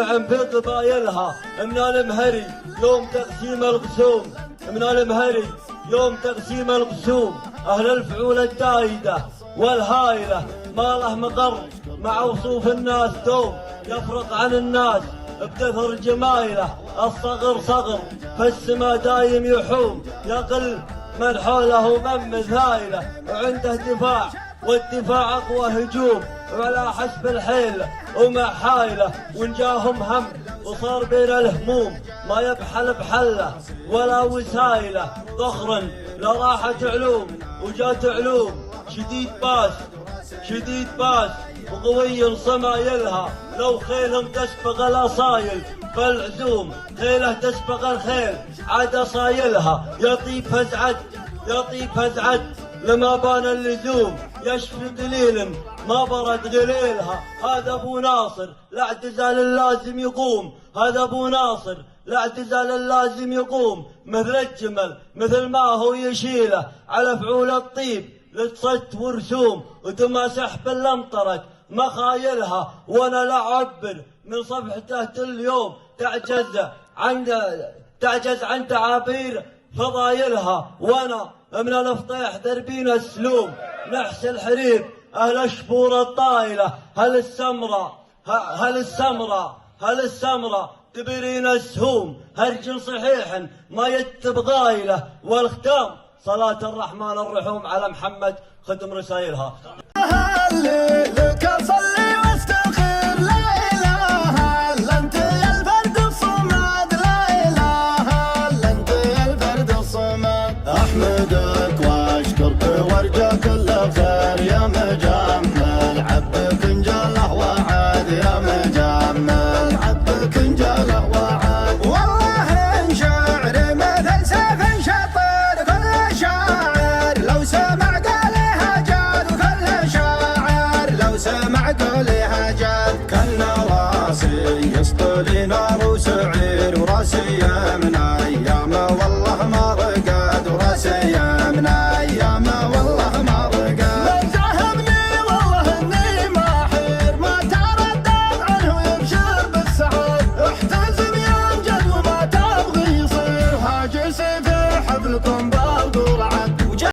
والنعم في قبايلها. من المهري يوم تقسيم القسوم، من المهري يوم تقسيم القسوم. أهل الفعول الدايدة والهايلة ما له مقر مع وصوف الناس دوم. يفرق عن الناس بكثر جمايله، الصغر صغر فالسما دايم يحوم. يقل من حوله من مثايله، وعنده دفاع والدفاع أقوى هجوم. وعلى حسب الحيل ومع حايله، وإن جاهم هم وصار بين الهموم ما يبحل بحله ولا وسايله. ضخر لا راحت علوم وجات علوم، شديد باس شديد باس وقوي صمايلها. لو خيلهم تسبق الأصايل فالعزوم، خيله تسبق الخيل عاد صايلها. يطيب فزعت يطيب فزعت لما بان اللزوم، يشفي قليل ما برد غليلها. هذا ابو ناصر لا اعتزال اللازم يقوم، هذا ابو ناصر لا اعتزال اللازم يقوم. مثل الجمل مثل ما هو يشيله على فعول الطيب لتصت ورسوم. وتماسح باللمطرة مخايلها، وانا لا اعبر من صفحته اليوم تعجز عن تعابير فضايلها. وانا من الفطيح دربين السلوم، نحس الحريب اهل الشبور الطايله. هل السمرة تبرين السهوم، هرج صحيح ما يتب غايله. والختام صلاة الرحمن الرحوم على محمد ختم رسائلها. لك صلي واستغفر، لا اله الا انت يا الفرد الصمد، لا اله الا انت يا الفرد الصمد. احمدك واشكرك وارجى كل خير يا مجمل، عبدك انجله وعد يا مجمل، عبدك انجله وعد. والله ان شعري مثل سيف شطر كل شاعر لو سمع قالها جاد، وكل شاعر لو سمع قال